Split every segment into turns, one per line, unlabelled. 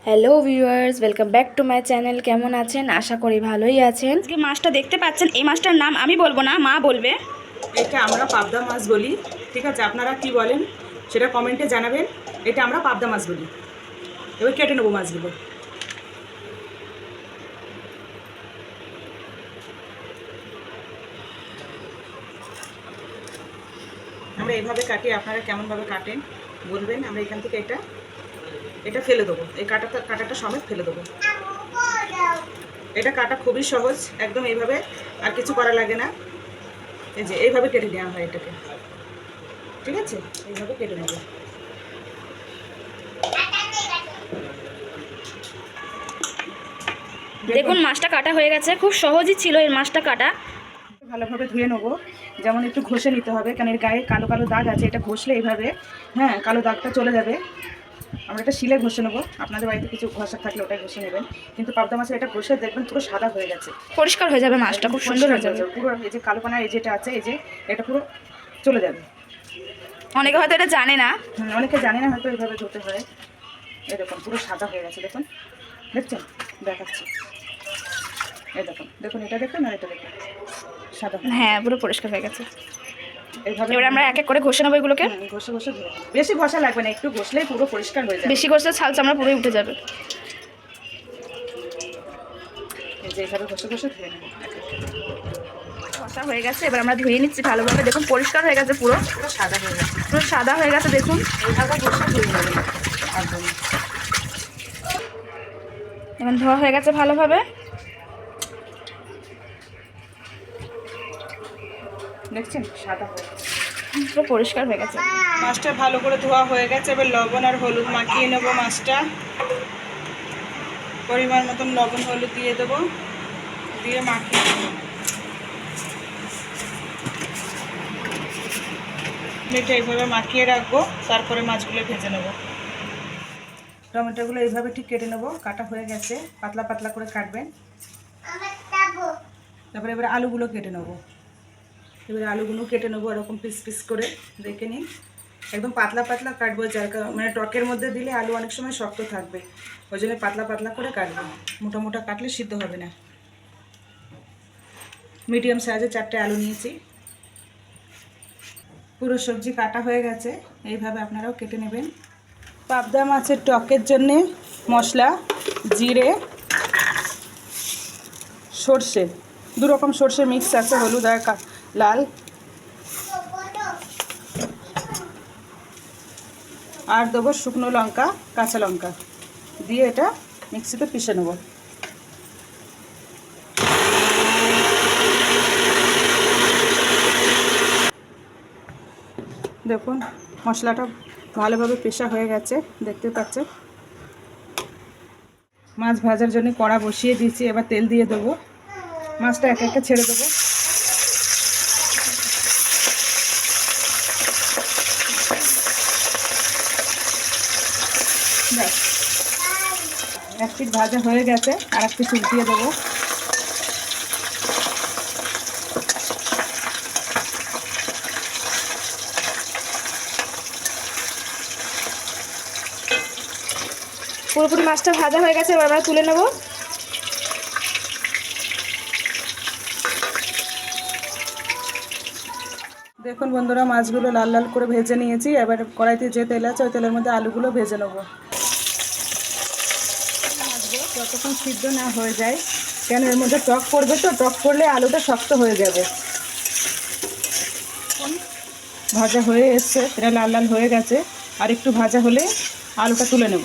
Hello viewers, welcome back to my channel. কেমন আছেন? আশা করি ভালোই আছেন।
আজকে মাছটা দেখতে পাচ্ছেন, এই মাছটার নাম আমি বলবো না, মা বলবে।
এটা আমরা পাবদা মাছ বলি। ঠিক আছে, আপনারা কি বলেন সেটা কমেন্টে জানাবেন। এটা আমরা পাবদা মাছ বলি। এবার কেটে নেবো মাছগুলো। আমরা এইভাবে কাটি, আপনারা কেমনভাবে কাটেন বলবেন। আমরা এখান থেকে এটা ফেলে দেবো, এই কাটাটা সমেত ফেলে দেবো। এটা কাটা খুবই সহজ, একদম এইভাবে, আর কিছু করা লাগে না। এই যে এইভাবে কেটে নেওয়া হয় এটাকে। ঠিক আছে, এইভাবে কেটে নেবো।
দেখুন মাছটা কাটা হয়ে গেছে, খুব সহজই ছিল এই মাছটা কাটা।
ভালোভাবে ধুয়ে নেবো, যেমন একটু ঘষে নিতে হবে, কারণ এর গায়ে কালো কালো দাগ আছে। এটা ঘষলে এইভাবে কালো দাগটা চলে যাবে। আমরা এটা শিলে ঘষে নেবো, আপনাদের বাড়িতে কিছু ঘষা থাকলে ওটাই ঘষে নেবেন। কিন্তু পাবদা মাছে এটা ঘষে দেখবেন পুরো সাদা হয়ে গেছে,
পরিষ্কার হয়ে যাবে মাছটা, খুব সুন্দর হয়ে যাবে।
পুরো এই যে কালোপানা এই যেটা আছে, এই যে এটা পুরো চলে যাবে।
অনেকে হয়তো এটা জানে না।
অনেকে জানে না হয়তো এইভাবে ধুতে হয়। এরকম পুরো সাদা হয়ে গেছে, দেখুন, দেখছেন? দেখাচ্ছি, এই দেখুন, দেখুন, এটা দেখুন আর এটা দেখুন, সাদা।
হ্যাঁ, পুরো পরিষ্কার হয়ে গেছে।
এইভাবে
এবার আমরা এক এক করে ঘষে নেবো এগুলোকে।
ঘষে ঘষে ধুয়ে নেবো। বেশি ঘষা লাগবে না, একটু ঘষলেই পুরো পরিষ্কার হয়ে যাবে।
বেশি ঘষলে ছাল চামড়া পুরোই উঠে যাবে।
এই যে এইভাবে ঘষে ঘষে ধুয়ে নেবো।
ঘষা হয়ে গেছে, এবার আমরা ধুয়ে নিচ্ছি ভালোভাবে। দেখুন পরিষ্কার হয়ে গেছে, পুরো
পুরো সাদা হয়ে গেছে,
পুরো সাদা হয়ে গেছে। দেখুন
এইভাবে ঘষে ধুয়ে নেবেন একদম।
এখন ধোয়া হয়ে গেছে ভালোভাবে।
দেখছেন সাদা হয়ে গেছে,
পুরো পরিষ্কার হয়ে গেছে।
মাছটা ভালো করে ধোয়া হয়ে গেছে। এবার লবণ আর হলুদ মাখিয়ে নেবো মাছটা। পরিমাণ মতন লবণ হলুদ দিয়ে দেবো, দিয়ে মাখিয়ে নেবো। এটা এইভাবে মাখিয়ে রাখবো, তারপরে মাছগুলো ভেজে নেবো। টমেটোগুলো এইভাবে ঠিক কেটে নেবো, কাটা হয়ে গেছে, পাতলা পাতলা করে কাটবেন। তারপরে এবার আলুগুলো কেটে নেবো। এবারে আলুগুলো কেটে নেবো এরকম পিস পিস করে, দেখে নিন। একদম পাতলা পাতলা কাটবো, যার মানে টকের মধ্যে দিলে আলু অনেক সময় শক্ত থাকবে, ওই জন্য পাতলা পাতলা করে কাটবো। মোটা মোটা কাটলে সিদ্ধ হবে না। মিডিয়াম সাইজে 4টে আলু নিয়েছি। পুরো সবজি কাটা হয়ে গেছে, এইভাবে আপনারাও কেটে নেবেন। পাবদা মাছের টকের জন্যে মশলা: জিরে, সর্ষে, 2 রকম সর্ষে মিক্স আছে, হলুদ আর লাল। আর দেবো শুকনো লঙ্কা, কাঁচা লঙ্কা দিয়ে এটা মিক্সিতে পিষে নেব। দেখুন মশলাটা ভালোভাবে পেশা হয়ে গেছে, দেখতে পাচ্ছেন। মাছ ভাজার জন্য কড়া বসিয়ে দিয়েছি, এবার তেল দিয়ে দেবো। মাছটা একে একে ছেড়ে দেবো। ব্যাস, এক পিঠ ভাজা হয়ে গেছে, আর এক পিঠ উল্টিয়ে দেবো।
পুরোপুরি মাছটা ভাজা হয়ে গেছে, এবার আমরা তুলে নেবো।
দেখুন বন্ধুরা, মাছগুলো লাল লাল করে ভেজে নিয়েছি। এবার কড়াইতে যে তেল আছে ওই তেলের মধ্যে আলুগুলো ভেজে নেবো। যতক্ষণ সিদ্ধ না হয়ে যায়, কেন এর মধ্যে টক পড়বে, তো টক পড়লে আলুটা শক্ত হয়ে যাবে। ভাজা হয়ে এসছে, এটা লাল লাল হয়ে গেছে, আর একটু ভাজা হলে আলুটা তুলে নেব।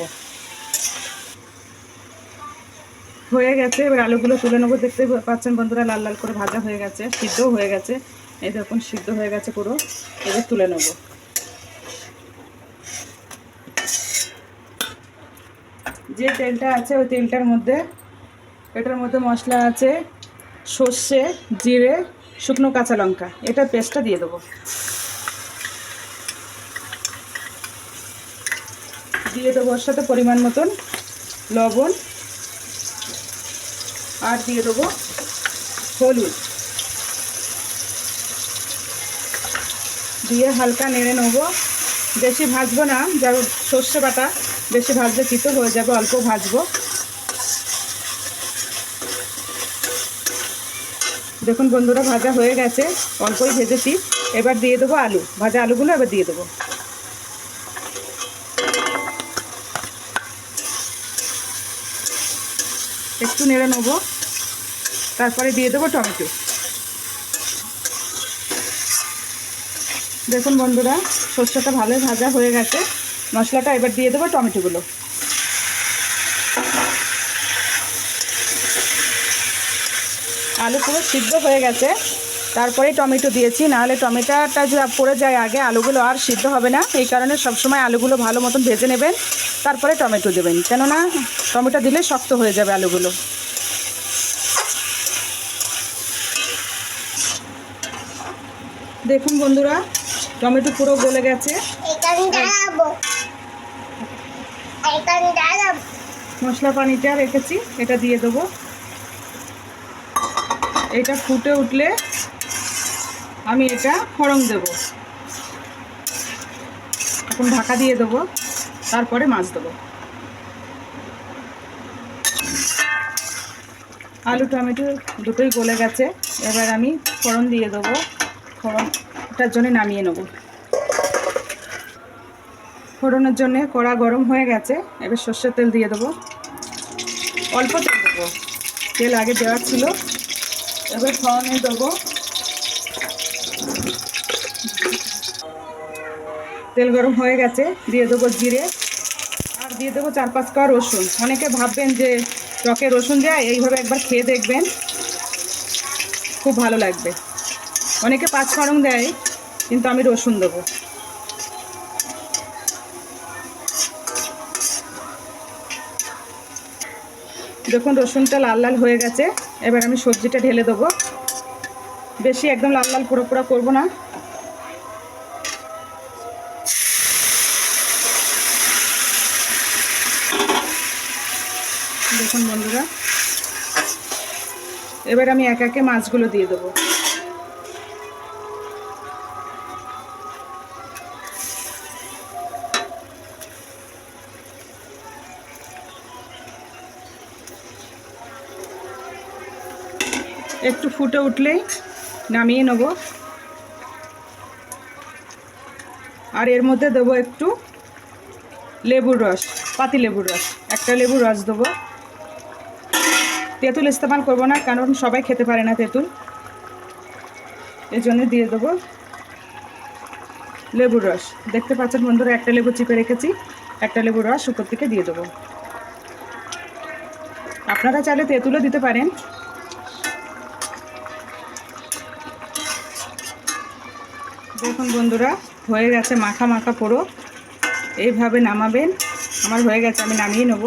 হয়ে গেছে, এবার আলুগুলো তুলে নেবো। দেখতে পাচ্ছেন বন্ধুরা, লাল লাল করে ভাজা হয়ে গেছে, সিদ্ধও হয়ে গেছে। এই দেখুন সিদ্ধ হয়ে গেছে পুরো, এবার তুলে নেব। যে তেলটা আছে ওই তেলটার মধ্যে, এটার মধ্যে মশলা আছে সর্ষে, জিরে, শুকনো কাঁচা লঙ্কা, এটার পেস্টটা দিয়ে দেবো। দিয়ে দেবো ওর সাথে পরিমাণ মতন লবণ, আর দিয়ে দেবো হলুদ, দিয়ে হালকা নেড়ে নেবো। বেশি ভাজবো না, যা সর্ষে বাটা বেশি ভাজলে তিতো হয়ে যাবে, অল্প ভাজবো। দেখুন বন্ধুরা ভাজা হয়ে গেছে, অল্পই ভেজেছি। এবার দিয়ে দেবো আলু, ভাজা আলুগুলো এবার দিয়ে দেবো। একটু নেড়ে নেবো, তারপরে দিয়ে দেবো টমেটো। দেখুন বন্ধুরা সর্ষেটা ভালোই ভাজা হয়ে গেছে, মশলাটা এবার দিয়ে দেবো টমেটোগুলো। আলু পুরো সিদ্ধ হয়ে গেছে, তারপরে টমেটো দিয়েছি, নাহলে টমেটোটা যদি পড়ে যায় আগে আলুগুলো আর সিদ্ধ হবে না। এই কারণে সবসময় আলুগুলো ভালো মতন ভেজে নেবেন, তারপরে টমেটো দেবেন, কেননা টমেটো দিলে শক্ত হয়ে যাবে আলুগুলো। দেখুন বন্ধুরা টমেটো পুরো গলে গেছে। মশলা পানিটা রেখেছি, এটা দিয়ে দেবো। এটা ফুটে উঠলে আমি এটা ফোড়ন দেব। এখন ঢাকা দিয়ে দেবো, তারপরে মাছ দেবো। আলু টমেটো দুটোই গলে গেছে, এবার আমি ফোড়ন দিয়ে দেবো। ফোড়নটার জন্য নামিয়ে নেব। ফোড়নের জন্য কড়া গরম হয়ে গেছে, এবার সর্ষের তেল দিয়ে দেবো। অল্প তেল দেবো, তেল আগে দেওয়া ছিল। এবার ফোড়নে দেবো, তেল গরম হয়ে গেছে, দিয়ে দেবো জিরে, আর দিয়ে দেবো 4-5 কোয়া রসুন। অনেকে ভাববেন যে টকে রসুন যায়, এইভাবে একবার খেয়ে দেখবেন, খুব ভালো লাগবে। অনেকে 5 ফোড়ন দেয়, কিন্তু আমি রসুন দেবো। দেখুন রসুনটা লাল লাল হয়ে গেছে, এবার আমি সবজিটা ঢেলে দেবো। বেশি একদম লাল লাল পুরো পুরো করবো না। দেখুন বন্ধুরা এবার আমি এক একে মাছগুলো দিয়ে দেবো। একটু ফুটে উঠলেই নামিয়ে নেব। আর এর মধ্যে দেবো একটু লেবুর রস, পাতি লেবুর রস, একটা লেবুর রস দেবো। তেঁতুল ইস্তেমাল করবো না, কারণ সবাই খেতে পারে না তেঁতুল, এই জন্য দিয়ে দেবো লেবুর রস। দেখতে পাচ্ছেন বন্ধুরা একটা লেবু চিপে রেখেছি, একটা লেবুর রস উপর থেকে দিয়ে দেবো। আপনারা চাইলে তেঁতুলও দিতে পারেন। দেখুন বন্ধুরা হয়ে গেছে মাখা মাখা পুরো, এইভাবে নামাবেন। আমার হয়ে গেছে, আমি নামিয়ে নেব।